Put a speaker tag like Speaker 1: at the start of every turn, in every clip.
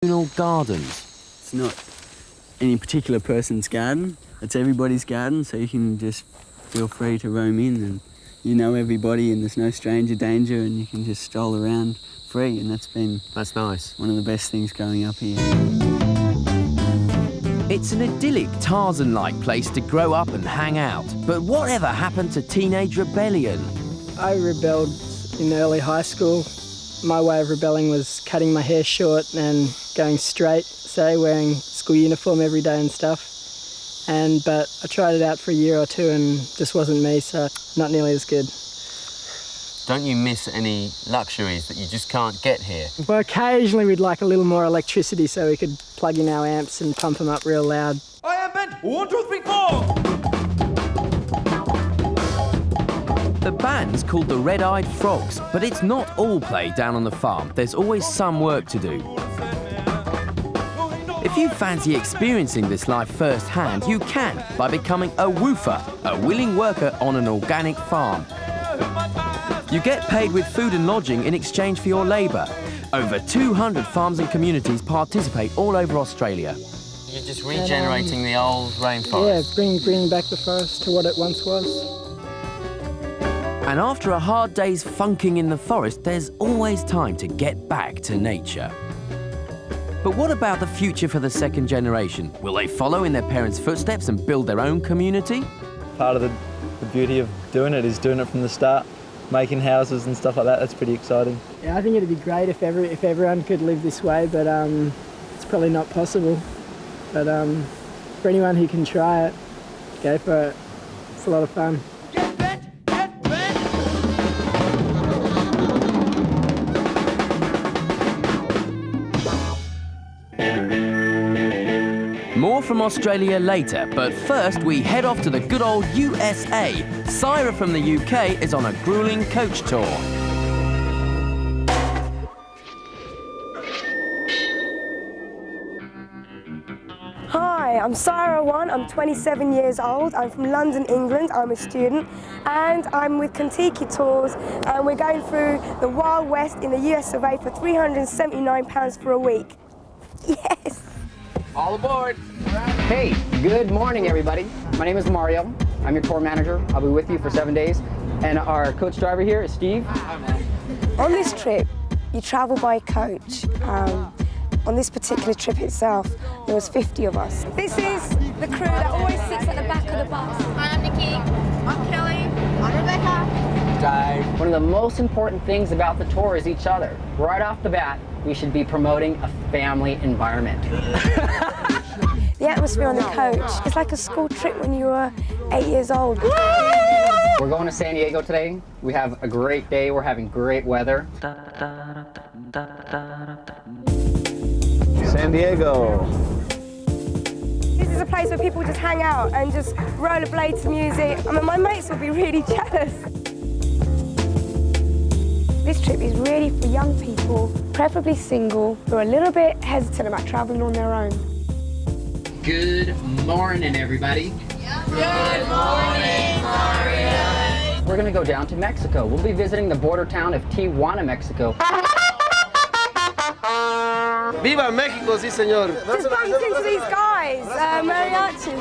Speaker 1: communal gardens.
Speaker 2: It's not any particular person's garden, it's everybody's garden, so you can just feel free to roam in and you know everybody and there's no stranger danger and you can just stroll around free, and that's
Speaker 1: nice.
Speaker 2: one of the best things growing up here.
Speaker 1: It's an idyllic Tarzan-like place to grow up and hang out. But whatever happened to teenage rebellion?
Speaker 3: I rebelled in early high school. My way of rebelling was cutting my hair short and going straight, say, wearing school uniform every day and stuff. But I tried it out for a year or two and just wasn't me, so not nearly as good.
Speaker 1: Don't you miss any luxuries that you just can't get here?
Speaker 3: Well, occasionally we'd like a little more electricity so we could plug in our amps and pump them up real loud.
Speaker 4: I am bent. 1, 2, 3, 4.
Speaker 1: The band's called the Red-Eyed Frogs, but it's not all play down on the farm. There's always some work to do. If you fancy experiencing this life firsthand, you can by becoming a woofer, a willing worker on an organic farm. You get paid with food and lodging in exchange for your labour. Over 200 farms and communities participate all over Australia.
Speaker 2: You're just regenerating the old rainforest.
Speaker 3: Yeah, bringing back the forest to what it once was.
Speaker 1: And after a hard day's funking in the forest, there's always time to get back to nature. But what about the future for the second generation? Will they follow in their parents' footsteps and build their own community?
Speaker 5: Part of the beauty of doing it is doing it from the start, making houses and stuff like that. That's pretty exciting.
Speaker 3: Yeah, I think it'd be great if everyone could live this way, but it's probably not possible. But for anyone who can try it, go for it. It's a lot of fun.
Speaker 1: More from Australia later, but first we head off to the good old USA. Syra from the UK is on a grueling coach tour.
Speaker 6: Hi, I'm Syra One, I'm 27 years old, I'm from London, England, I'm a student, and I'm with Kentucky Tours, and we're going through the Wild West in the US of A for £379 for a week. Yes!
Speaker 4: All aboard.
Speaker 7: Hey, good morning, everybody. My name is Mario. I'm your tour manager. I'll be with you for 7 days. And our coach driver here is Steve.
Speaker 6: On this trip, you travel by coach. On this particular trip itself, there was 50 of us. This is the crew that always sits at the back of the bus.
Speaker 8: Hi, I'm Nikki. I'm Kelly. I'm Rebecca.
Speaker 2: Dave.
Speaker 7: One of the most important things about the tour is each other. Right off the bat, we should be promoting a family environment.
Speaker 6: The atmosphere on the coach, it's like a school trip when you were 8 years old.
Speaker 7: We're going to San Diego today. We have a great day. We're having great weather.
Speaker 5: San Diego.
Speaker 6: This is a place where people just hang out and just rollerblade to music. I mean, my mates would be really jealous. This trip is really for young people, preferably single, who are a little bit hesitant about traveling on their own.
Speaker 7: Good morning, everybody.
Speaker 8: Good morning, Mario.
Speaker 7: We're going to go down to Mexico. We'll be visiting the border town of Tijuana, Mexico.
Speaker 4: Viva Mexico, sí, señor.
Speaker 6: Just bumped into these guys, mariachi.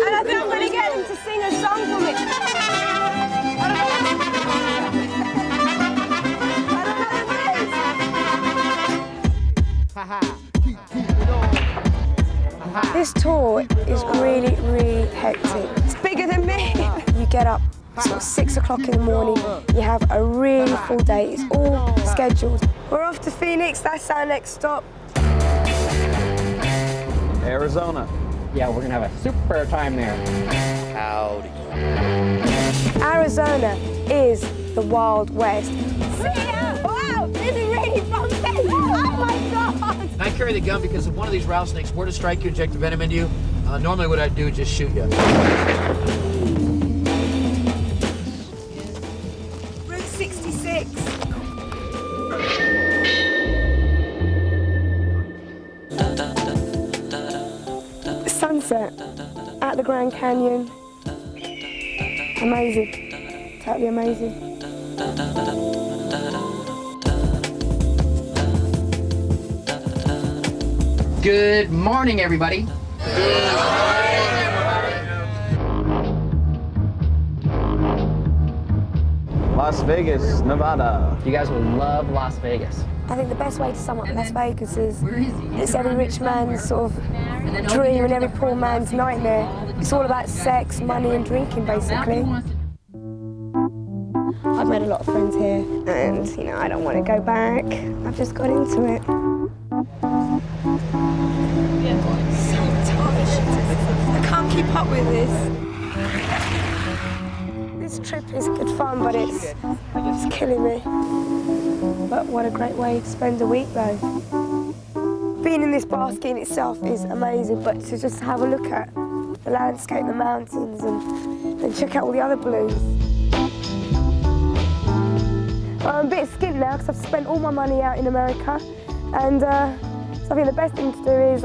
Speaker 6: And I think I'm going to get them to sing a song for me. This tour is really, really hectic. It's bigger than me. You get up sort of 6 o'clock in the morning, you have a really full day, it's all scheduled. We're off to Phoenix, that's our next stop.
Speaker 5: Arizona.
Speaker 7: Yeah, we're going to have a super time there.
Speaker 4: Howdy.
Speaker 6: Arizona is the Wild West. Wow, this is really bumpy. Oh my God.
Speaker 9: I carry the gun because if one of these rattlesnakes were to strike you, inject the venom into you, normally what I'd do is just shoot you.
Speaker 6: Route 66. Sunset at the Grand Canyon. Amazing. Totally amazing.
Speaker 7: Good morning, everybody.
Speaker 5: Las Vegas, Nevada.
Speaker 7: You guys will love Las Vegas.
Speaker 6: I think the best way to sum up Las Vegas is it's every rich man's sort of dream and every poor man's nightmare. It's all about sex, money and drinking, basically. I've made a lot of friends here and, you know, I don't want to go back. I've just got into it. So tired. I can't keep up with this. This trip is good fun, but it's killing me. But what a great way to spend a week, though. Being in this basket in itself is amazing, but to just have a look at the landscape, the mountains, and check out all the other blues. I'm a bit skint now because I've spent all my money out in America, and so I think the best thing to do is,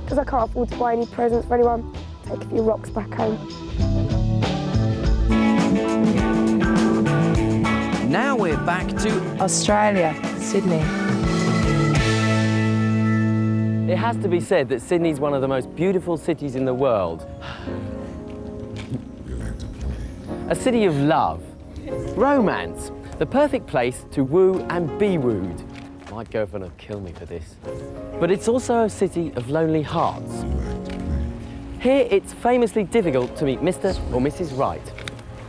Speaker 6: because I can't afford to buy any presents for anyone, take a few rocks back home.
Speaker 1: Now we're back to
Speaker 10: Australia, Sydney.
Speaker 1: It has to be said that Sydney's one of the most beautiful cities in the world. A city of love, romance, the perfect place to woo and be wooed. My girlfriend will kill me for this. But it's also a city of lonely hearts. Here it's famously difficult to meet Mr. or Mrs. Right.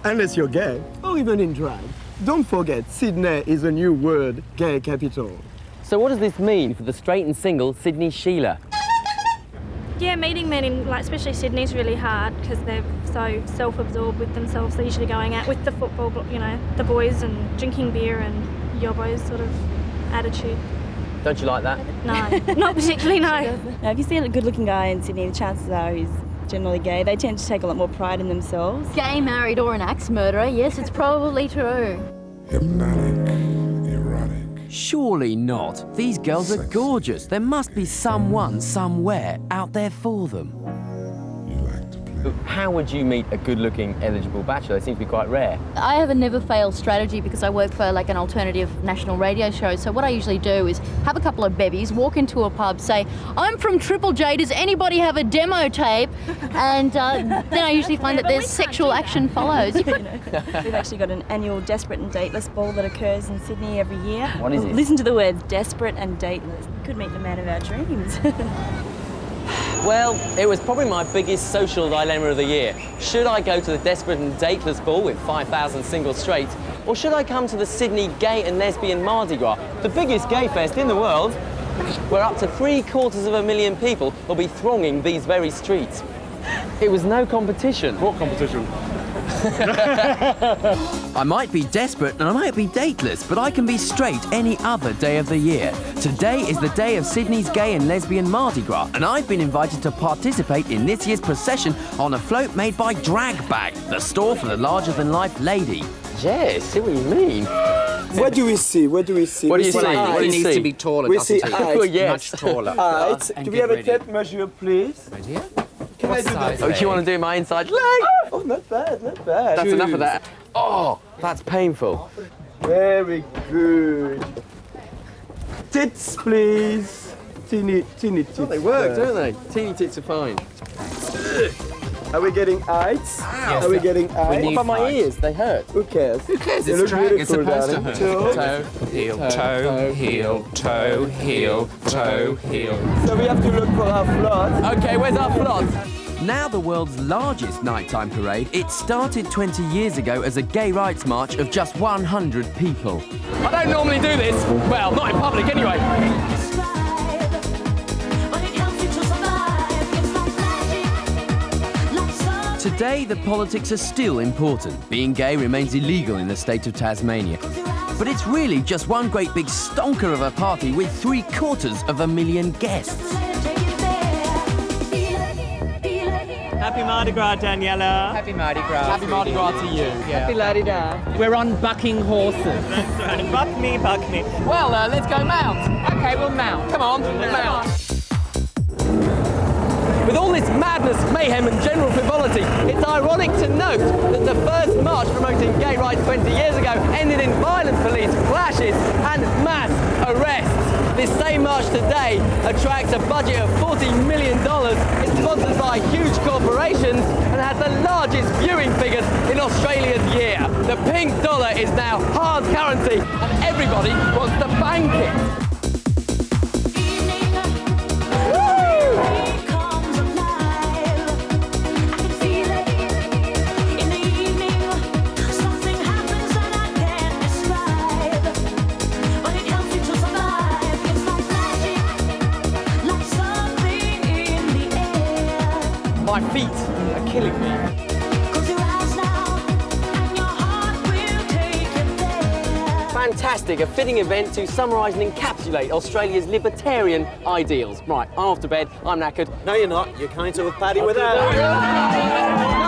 Speaker 11: Unless you're gay, or even in drag. Don't forget, Sydney is the new world gay capital.
Speaker 1: So what does this mean for the straight and single Sydney Sheila?
Speaker 12: Yeah, meeting men in, like, especially Sydney's really hard because they're so self-absorbed with themselves. They're usually going out with the football, you know, the boys and drinking beer and yobos sort of attitude.
Speaker 1: Don't you like that?
Speaker 12: No, not particularly, no.
Speaker 10: Now, if you see a good-looking guy in Sydney, the chances are he's generally gay. They tend to take a lot more pride in themselves.
Speaker 8: Gay, married, or an axe murderer, yes, it's probably true.
Speaker 13: Hypnotic, erotic.
Speaker 1: Surely not. These girls are gorgeous. There must be someone, somewhere, out there for them. How would you meet a good-looking, eligible bachelor? They seem to be quite rare.
Speaker 8: I have a never-fail strategy because I work for like an alternative national radio show. So what I usually do is have a couple of bevies, walk into a pub, say, I'm from Triple J, does anybody have a demo tape? And then I usually find that there's sexual action follows.
Speaker 10: We've actually got an annual Desperate and Dateless ball that occurs in Sydney every year.
Speaker 1: What is it?
Speaker 10: Listen to the words, desperate and dateless. You could meet the man of our dreams.
Speaker 1: Well, it was probably my biggest social dilemma of the year. Should I go to the Desperate and Dateless Ball with 5,000 single straights, or should I come to the Sydney Gay and Lesbian Mardi Gras, the biggest gay fest in the world, where up to 750,000 people will be thronging these very streets? It was no competition.
Speaker 11: What competition?
Speaker 1: I might be desperate and I might be dateless, but I can be straight any other day of the year. Today is the day of Sydney's Gay and Lesbian Mardi Gras, and I've been invited to participate in this year's procession on a float made by Drag Bag, the store for the larger-than-life lady. Yeah, see what you mean.
Speaker 11: What do we see? What do we see?
Speaker 1: What do you see?
Speaker 11: Eyes.
Speaker 1: What do you
Speaker 4: He needs
Speaker 1: see?
Speaker 4: to be taller,
Speaker 11: We
Speaker 4: doesn't
Speaker 11: see
Speaker 4: he?
Speaker 11: eyes.
Speaker 1: Oh, yes.
Speaker 4: Much taller.
Speaker 11: Height.
Speaker 4: And
Speaker 11: Do we
Speaker 4: get
Speaker 11: have a
Speaker 4: ready.
Speaker 11: tape measure, please?
Speaker 4: Right here?
Speaker 11: Can I do that?
Speaker 1: Oh, do you want to do my inside leg?
Speaker 11: Oh, not bad, not bad.
Speaker 1: That's enough of that. Oh, that's painful.
Speaker 11: Very good. Tits, please. Teeny tits.
Speaker 1: They work, don't they? Teeny tits are fine.
Speaker 11: Are we getting eyes? Are we getting eyes?
Speaker 1: What about my ears? They hurt.
Speaker 11: Who cares?
Speaker 4: Who cares?
Speaker 11: You
Speaker 4: It's
Speaker 11: look
Speaker 4: drag. It's
Speaker 11: beautiful,
Speaker 4: supposed to
Speaker 11: darling.
Speaker 4: hurt. Toe, heel, toe, heel, toe, heel, toe, heel.
Speaker 11: So we have to look for our flood.
Speaker 1: Okay, where's our flot? Now the world's largest nighttime parade, it started 20 years ago as a gay rights march of just 100 people. I don't normally do this. Well, not in public anyway. Today, the politics are still important. Being gay remains illegal in the state of Tasmania. But it's really just one great big stonker of a party with 750,000 guests.
Speaker 14: Happy Mardi Gras, Daniela.
Speaker 7: Happy Mardi Gras.
Speaker 9: Happy Mardi Gras to you.
Speaker 7: Happy La-di-da.
Speaker 9: We're on bucking horses.
Speaker 14: That's right. Buck me, buck me.
Speaker 9: Well, let's go mount. Okay, we'll mount. Come on, mount.
Speaker 1: With With all this madness, mayhem and general frivolity, it's ironic to note that the first march promoting gay rights 20 years ago ended in violent police clashes and mass arrests. This same march today attracts a budget of $40 million, is sponsored by huge corporations and has the largest viewing figures in Australia's year. The pink dollar is now hard currency and everybody wants to bank it. My feet are killing me. Fantastic, a fitting event to summarise and encapsulate Australia's libertarian ideals. Right, I'm off to bed, I'm knackered.
Speaker 14: No, you're not. You're coming to a party with us.